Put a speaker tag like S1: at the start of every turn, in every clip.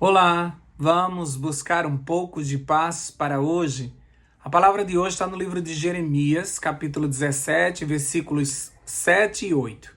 S1: Olá, vamos buscar um pouco de paz para hoje? A palavra de hoje está no livro de Jeremias, capítulo 17, versículos 7 e 8.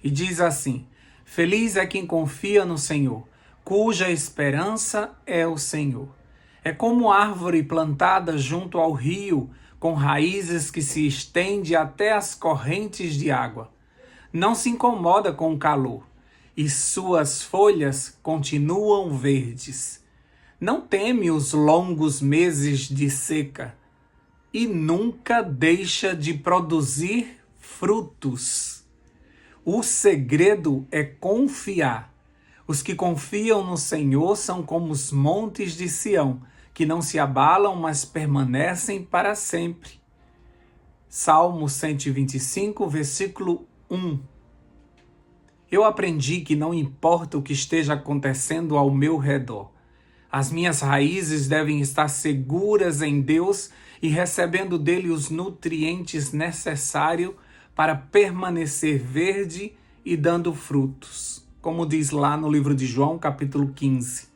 S1: E diz assim: Feliz é quem confia no Senhor, cuja esperança é o Senhor. É como árvore plantada junto ao rio, com raízes que se estende até as correntes de água. Não se incomoda com o calor, e suas folhas continuam verdes. Não teme os longos meses de seca, e nunca deixa de produzir frutos. O segredo é confiar. Os que confiam no Senhor são como os montes de Sião, que não se abalam, mas permanecem para sempre. Salmo 125, versículo 1. Eu aprendi que não importa o que esteja acontecendo ao meu redor, as minhas raízes devem estar seguras em Deus e recebendo dele os nutrientes necessários para permanecer verde e dando frutos, como diz lá no livro de João, capítulo 15.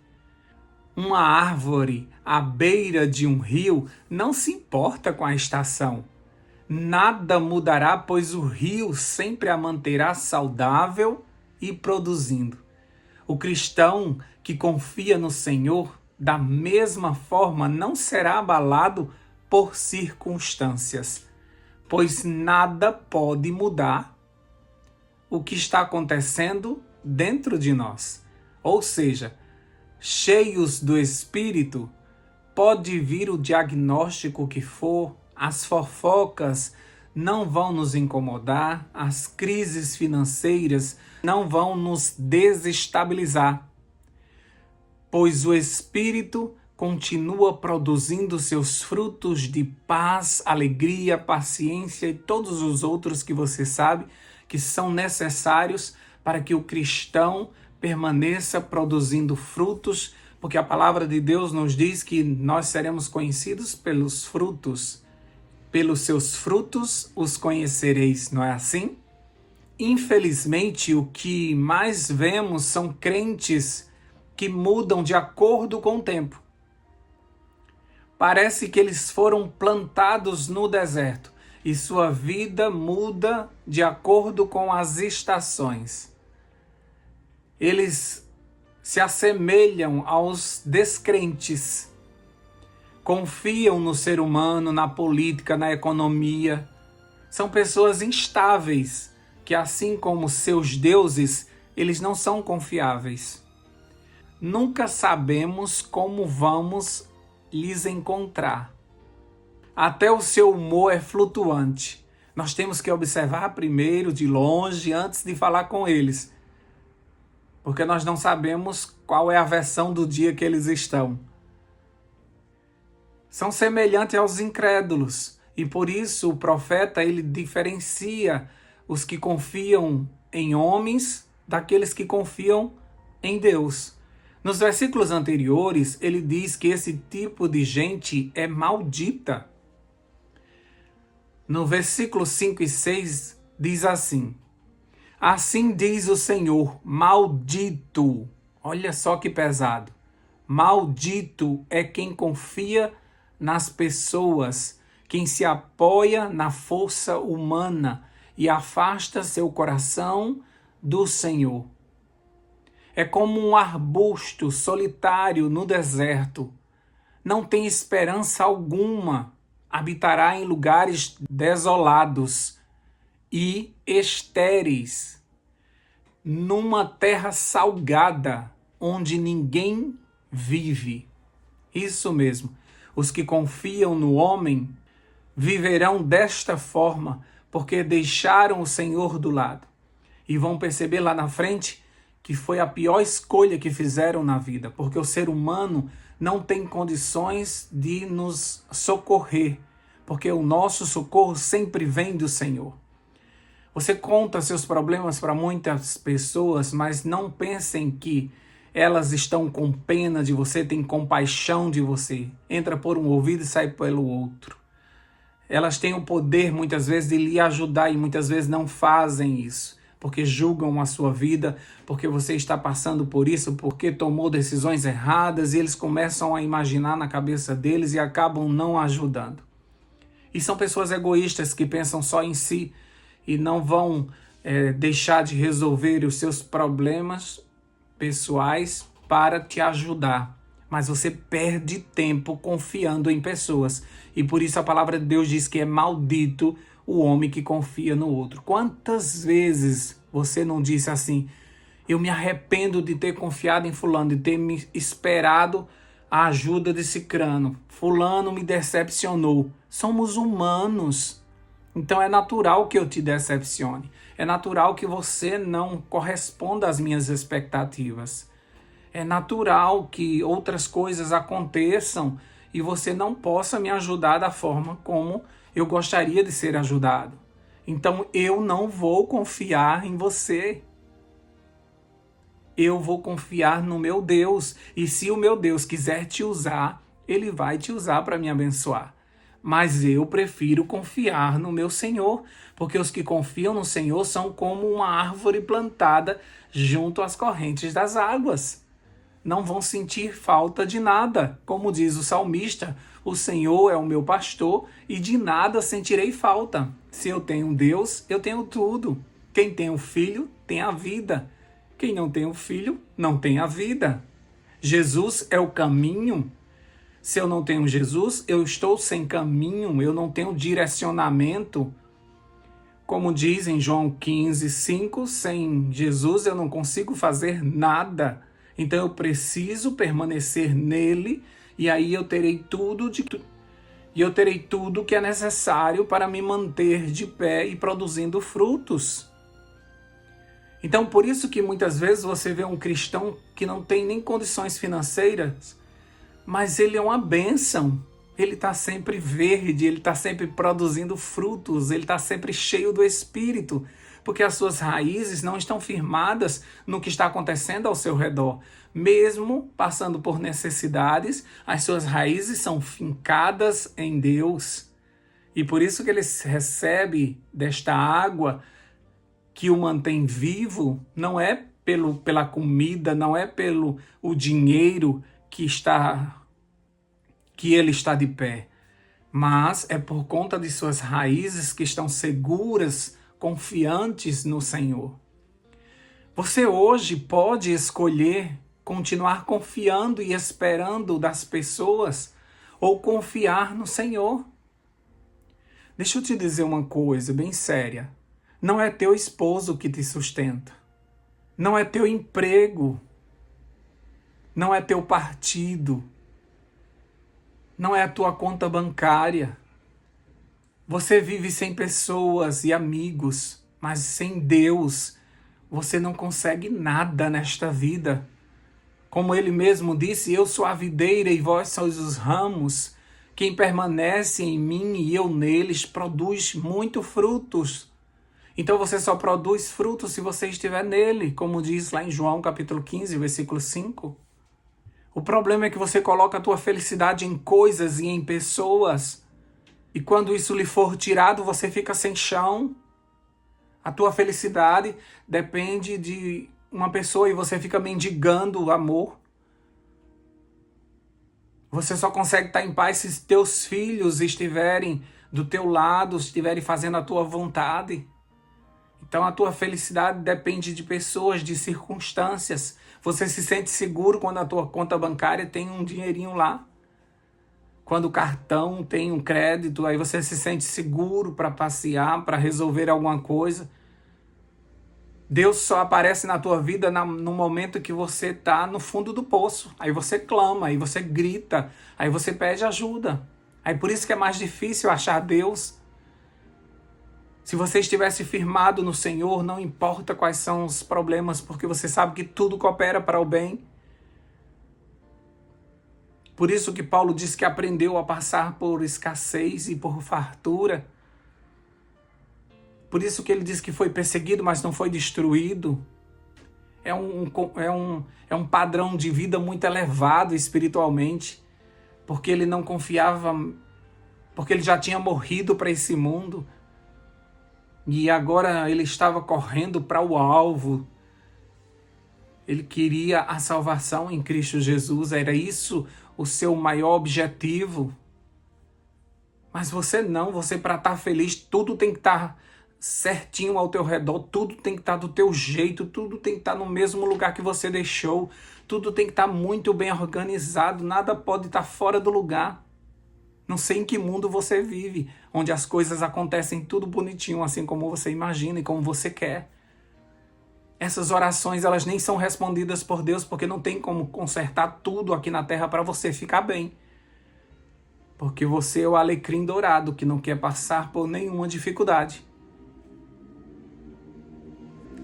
S1: Uma árvore à beira de um rio não se importa com a estação. Nada mudará, pois o rio sempre a manterá saudável e produzindo. O cristão que confia no Senhor, da mesma forma, não será abalado por circunstâncias, pois nada pode mudar o que está acontecendo dentro de nós. Ou seja, cheios do Espírito, pode vir o diagnóstico que for, as fofocas não vão nos incomodar, as crises financeiras não vão nos desestabilizar, pois o Espírito continua produzindo seus frutos de paz, alegria, paciência e todos os outros que você sabe que são necessários para que o cristão permaneça produzindo frutos, porque a palavra de Deus nos diz que nós seremos conhecidos pelos frutos. Pelos seus frutos os conhecereis, não é assim? Infelizmente, o que mais vemos são crentes que mudam de acordo com o tempo. Parece que eles foram plantados no deserto e sua vida muda de acordo com as estações. Eles se assemelham aos descrentes. Confiam no ser humano, na política, na economia. São pessoas instáveis, que assim como seus deuses, eles não são confiáveis. Nunca sabemos como vamos lhes encontrar. Até o seu humor é flutuante. Nós temos que observar primeiro, de longe, antes de falar com eles, porque nós não sabemos qual é a versão do dia que eles estão. São semelhantes aos incrédulos, e por isso o profeta ele diferencia os que confiam em homens daqueles que confiam em Deus. Nos versículos anteriores, ele diz que esse tipo de gente é maldita. No versículo 5 e 6 diz assim: Assim diz o Senhor, maldito. Olha só que pesado. Maldito é quem confia nas pessoas, quem se apoia na força humana e afasta seu coração do Senhor. É como um arbusto solitário no deserto. Não tem esperança alguma. Habitará em lugares desolados e estéreis, numa terra salgada, onde ninguém vive. Isso mesmo. Os que confiam no homem viverão desta forma, porque deixaram o Senhor do lado. E vão perceber lá na frente que foi a pior escolha que fizeram na vida, porque o ser humano não tem condições de nos socorrer, porque o nosso socorro sempre vem do Senhor. Você conta seus problemas para muitas pessoas, mas não pensem que elas estão com pena de você, têm compaixão de você. Entra por um ouvido e sai pelo outro. Elas têm o poder, muitas vezes, de lhe ajudar e muitas vezes não fazem isso. porque julgam a sua vida, porque você está passando por isso, porque tomou decisões erradas, e eles começam a imaginar na cabeça deles e acabam não ajudando. E são pessoas egoístas que pensam só em si e não vão deixar de resolver os seus problemas pessoais para te ajudar. Mas você perde tempo confiando em pessoas. E por isso a palavra de Deus diz que é maldito o homem que confia no outro. Quantas vezes você não disse assim: eu me arrependo de ter confiado em fulano, de ter me esperado a ajuda de cicrano. Fulano me decepcionou. Somos humanos. Então é natural que eu te decepcione. É natural que você não corresponda às minhas expectativas. É natural que outras coisas aconteçam e você não possa me ajudar da forma como eu gostaria de ser ajudado. Então eu não vou confiar em você. Eu vou confiar no meu Deus. E se o meu Deus quiser te usar, Ele vai te usar para me abençoar. Mas eu prefiro confiar no meu Senhor, porque os que confiam no Senhor são como uma árvore plantada junto às correntes das águas. Não vão sentir falta de nada. Como diz o salmista, o Senhor é o meu pastor e de nada sentirei falta. Se eu tenho Deus, eu tenho tudo. Quem tem o filho, tem a vida. Quem não tem o filho, não tem a vida. Jesus é o caminho. Se eu não tenho Jesus, eu estou sem caminho, eu não tenho direcionamento. Como diz em João 15:5, sem Jesus eu não consigo fazer nada. Então eu preciso permanecer nele e aí eu terei tudo que é necessário para me manter de pé e produzindo frutos. Então por isso que muitas vezes você vê um cristão que não tem nem condições financeiras, mas ele é uma bênção. Ele está sempre verde, ele está sempre produzindo frutos, ele está sempre cheio do Espírito, porque as suas raízes não estão firmadas no que está acontecendo ao seu redor. Mesmo passando por necessidades, as suas raízes são fincadas em Deus. E por isso que ele recebe desta água que o mantém vivo, não é pela comida, não é pelo o dinheiro que ele está de pé, mas é por conta de suas raízes que estão seguras, confiantes no Senhor. Você hoje pode escolher continuar confiando e esperando das pessoas ou confiar no Senhor. Deixa eu te dizer uma coisa bem séria. Não é teu esposo que te sustenta. Não é teu emprego. Não é teu partido. Não é a tua conta bancária. Você vive sem pessoas e amigos, mas sem Deus você não consegue nada nesta vida. Como ele mesmo disse, eu sou a videira e vós sois os ramos. Quem permanece em mim e eu neles produz muito frutos. Então você só produz frutos se você estiver nele, como diz lá em João capítulo 15, versículo 5. O problema é que você coloca a tua felicidade em coisas e em pessoas. E quando isso lhe for tirado, você fica sem chão. A tua felicidade depende de uma pessoa e você fica mendigando o amor. Você só consegue estar em paz se teus filhos estiverem do teu lado, estiverem fazendo a tua vontade. Então a tua felicidade depende de pessoas, de circunstâncias. Você se sente seguro quando a tua conta bancária tem um dinheirinho lá. Quando o cartão tem um crédito, aí você se sente seguro para passear, para resolver alguma coisa. Deus só aparece na tua vida no momento que você está no fundo do poço. Aí você clama, aí você grita, aí você pede ajuda. Aí por isso que é mais difícil achar Deus. Se você estivesse firmado no Senhor, não importa quais são os problemas, porque você sabe que tudo coopera para o bem. Por isso que Paulo diz que aprendeu a passar por escassez e por fartura. Por isso que ele diz que foi perseguido, mas não foi destruído. É um padrão de vida muito elevado espiritualmente, porque ele não confiava, porque ele já tinha morrido para esse mundo. e agora ele estava correndo para o alvo. Ele queria a salvação em Cristo Jesus, era isso o seu maior objetivo. Mas você não, você para estar feliz, tudo tem que estar certinho ao teu redor, tudo tem que estar do teu jeito, tudo tem que estar no mesmo lugar que você deixou, tudo tem que estar muito bem organizado, nada pode estar fora do lugar. Não sei em que mundo você vive, onde as coisas acontecem tudo bonitinho, assim como você imagina e como você quer. Essas orações, elas nem são respondidas por Deus, porque não tem como consertar tudo aqui na terra para você ficar bem. Porque você é o alecrim dourado, que não quer passar por nenhuma dificuldade.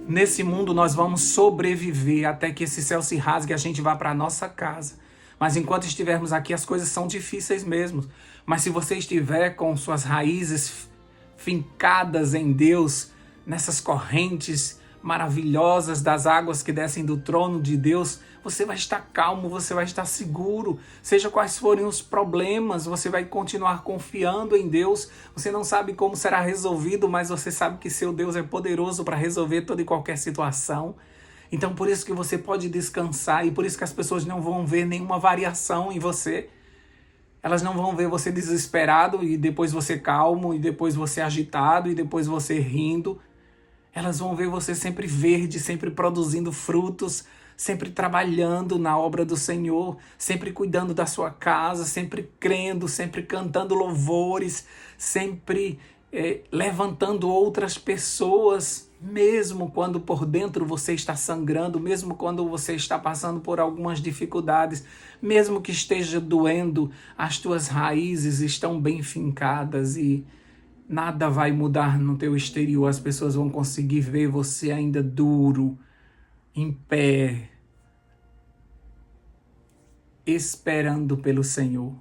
S1: Nesse mundo nós vamos sobreviver até que esse céu se rasgue e a gente vá para a nossa casa. Mas enquanto estivermos aqui, as coisas são difíceis mesmo. Mas se você estiver com suas raízes fincadas em Deus, nessas correntes maravilhosas das águas que descem do trono de Deus, você vai estar calmo, você vai estar seguro. Seja quais forem os problemas, você vai continuar confiando em Deus. Você não sabe como será resolvido, mas você sabe que seu Deus é poderoso para resolver toda e qualquer situação. Então por isso que você pode descansar e por isso que as pessoas não vão ver nenhuma variação em você. Elas não vão ver você desesperado e depois você calmo e depois você agitado e depois você rindo. Elas vão ver você sempre verde, sempre produzindo frutos, sempre trabalhando na obra do Senhor, sempre cuidando da sua casa, sempre crendo, sempre cantando louvores, sempre levantando outras pessoas, mesmo quando por dentro você está sangrando, mesmo quando você está passando por algumas dificuldades, mesmo que esteja doendo, as tuas raízes estão bem fincadas e nada vai mudar no teu exterior. As pessoas vão conseguir ver você ainda duro, em pé, esperando pelo Senhor.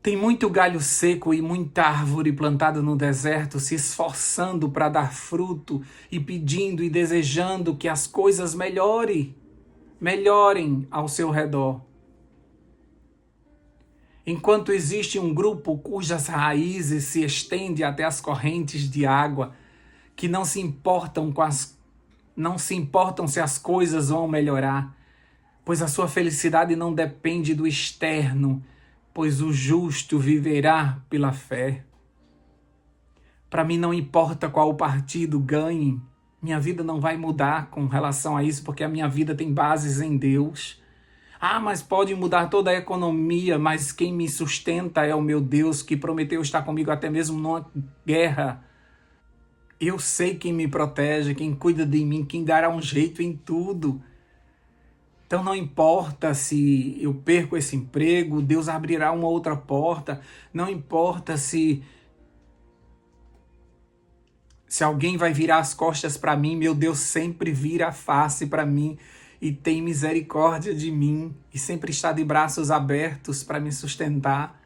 S1: Tem muito galho seco e muita árvore plantada no deserto se esforçando para dar fruto e pedindo e desejando que as coisas melhorem ao seu redor. Enquanto existe um grupo cujas raízes se estendem até as correntes de água, que não se importam se as coisas vão melhorar, pois a sua felicidade não depende do externo, pois o justo viverá pela fé. Para mim não importa qual partido ganhe, minha vida não vai mudar com relação a isso, porque a minha vida tem bases em Deus. Ah, mas pode mudar toda a economia, mas quem me sustenta é o meu Deus, que prometeu estar comigo até mesmo numa guerra. Eu sei quem me protege, quem cuida de mim, quem dará um jeito em tudo. Então não importa se eu perco esse emprego, Deus abrirá uma outra porta. Não importa se alguém vai virar as costas para mim, meu Deus sempre vira a face para mim e tem misericórdia de mim e sempre está de braços abertos para me sustentar.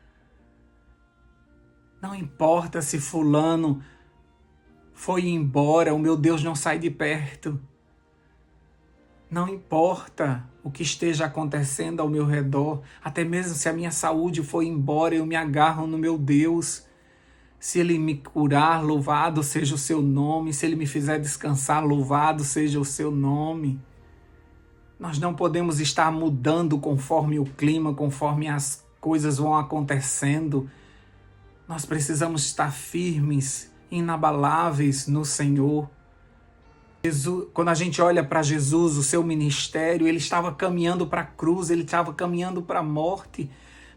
S1: Não importa se fulano foi embora, o meu Deus não sai de perto. Não importa o que esteja acontecendo ao meu redor, até mesmo se a minha saúde foi embora, eu me agarro no meu Deus. Se Ele me curar, louvado seja o seu nome. Se Ele me fizer descansar, louvado seja o seu nome. Nós não podemos estar mudando conforme o clima, conforme as coisas vão acontecendo. Nós precisamos estar firmes, inabaláveis no Senhor. Quando a gente olha para Jesus, o seu ministério, ele estava caminhando para a cruz, ele estava caminhando para a morte,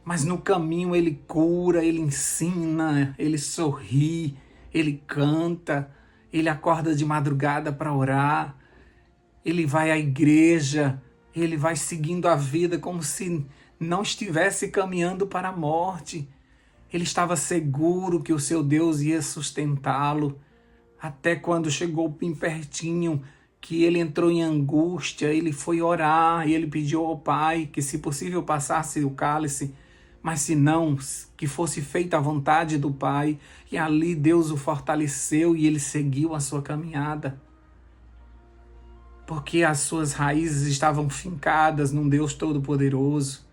S1: mas no caminho ele cura, ele ensina, ele sorri, ele canta, ele acorda de madrugada para orar, ele vai à igreja, ele vai seguindo a vida como se não estivesse caminhando para a morte. Ele estava seguro que o seu Deus ia sustentá-lo. Até quando chegou bem pertinho, que ele entrou em angústia, ele foi orar e ele pediu ao Pai que, se possível, passasse o cálice, mas se não, que fosse feita a vontade do Pai. E ali Deus o fortaleceu e ele seguiu a sua caminhada. Porque as suas raízes estavam fincadas num Deus Todo-Poderoso.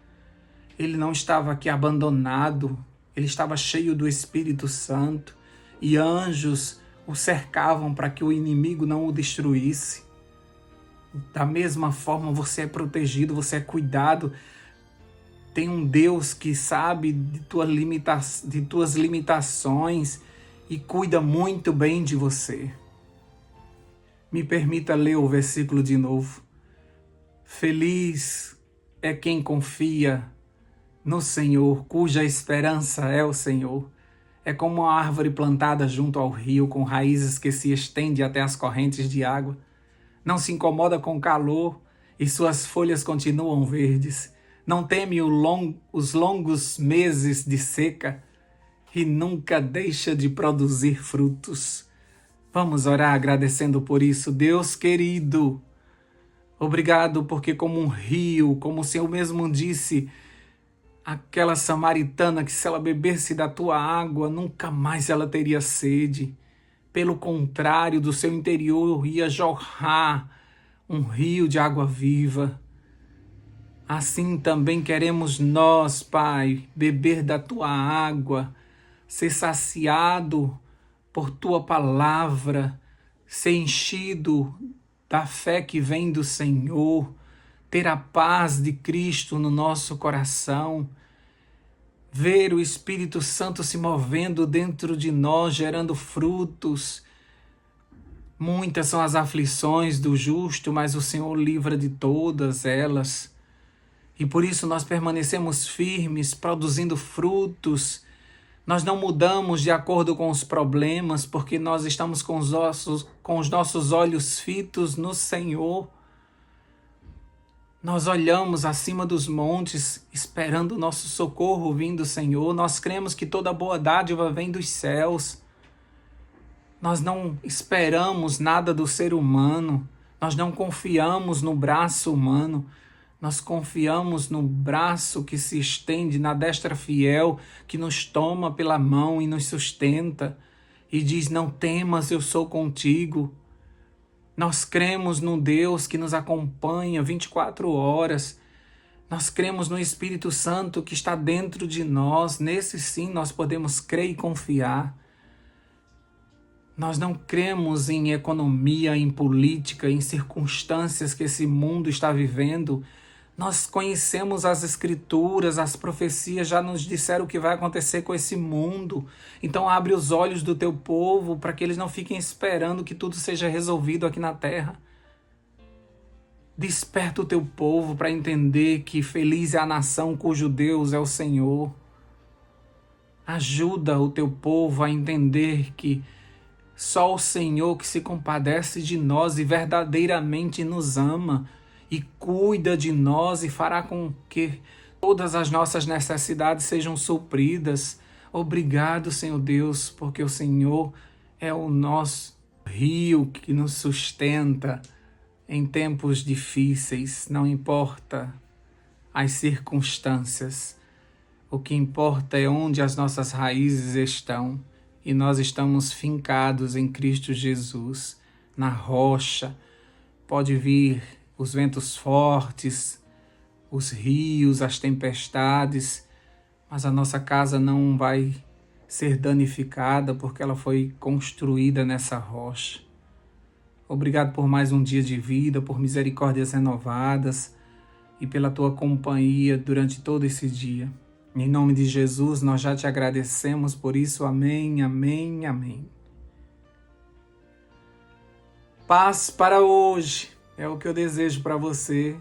S1: Ele não estava aqui abandonado, ele estava cheio do Espírito Santo. e anjos o cercavam para que o inimigo não o destruísse. Da mesma forma, você é protegido, você é cuidado. Tem um Deus que sabe de tuas limitações e cuida muito bem de você. Me permita ler o versículo de novo. Feliz é quem confia no Senhor, cuja esperança é o Senhor. É como uma árvore plantada junto ao rio, com raízes que se estendem até as correntes de água. Não se incomoda com o calor e suas folhas continuam verdes. Não teme os longos meses de seca e nunca deixa de produzir frutos. Vamos orar agradecendo por isso. Deus querido, obrigado porque como um rio, como o Senhor mesmo disse, aquela samaritana que se ela bebesse da tua água, nunca mais ela teria sede. Pelo contrário, do seu interior ia jorrar um rio de água viva. Assim também queremos nós, Pai, beber da tua água, ser saciado por tua palavra, ser enchido da fé que vem do Senhor, ter a paz de Cristo no nosso coração, ver o Espírito Santo se movendo dentro de nós, gerando frutos. Muitas são as aflições do justo, mas o Senhor livra de todas elas. E por isso nós permanecemos firmes, produzindo frutos. Nós não mudamos de acordo com os problemas, porque nós estamos com os nossos olhos fitos no Senhor. Nós olhamos acima dos montes, esperando o nosso socorro vindo do Senhor. Nós cremos que toda boa dádiva vem dos céus. Nós não esperamos nada do ser humano. Nós não confiamos no braço humano. Nós confiamos no braço que se estende, na destra fiel, que nos toma pela mão e nos sustenta e diz: não temas, eu sou contigo. Nós cremos no Deus que nos acompanha 24 horas. Nós cremos no Espírito Santo que está dentro de nós. Nesse sim nós podemos crer e confiar. Nós não cremos em economia, em política, em circunstâncias que esse mundo está vivendo. Nós conhecemos as Escrituras, as profecias já nos disseram o que vai acontecer com esse mundo. Então abre os olhos do teu povo para que eles não fiquem esperando que tudo seja resolvido aqui na terra. Desperta o teu povo para entender que feliz é a nação cujo Deus é o Senhor. Ajuda o teu povo a entender que só o Senhor que se compadece de nós e verdadeiramente nos ama e cuida de nós e fará com que todas as nossas necessidades sejam supridas. Obrigado, Senhor Deus, porque o Senhor é o nosso rio que nos sustenta em tempos difíceis. Não importa as circunstâncias, o que importa é onde as nossas raízes estão. E nós estamos fincados em Cristo Jesus, na rocha. Pode vir os ventos fortes, os rios, as tempestades, mas a nossa casa não vai ser danificada porque ela foi construída nessa rocha. Obrigado por mais um dia de vida, por misericórdias renovadas e pela tua companhia durante todo esse dia. Em nome de Jesus, nós já te agradecemos por isso. Amém, amém, amém. Paz para hoje é o que eu desejo para você.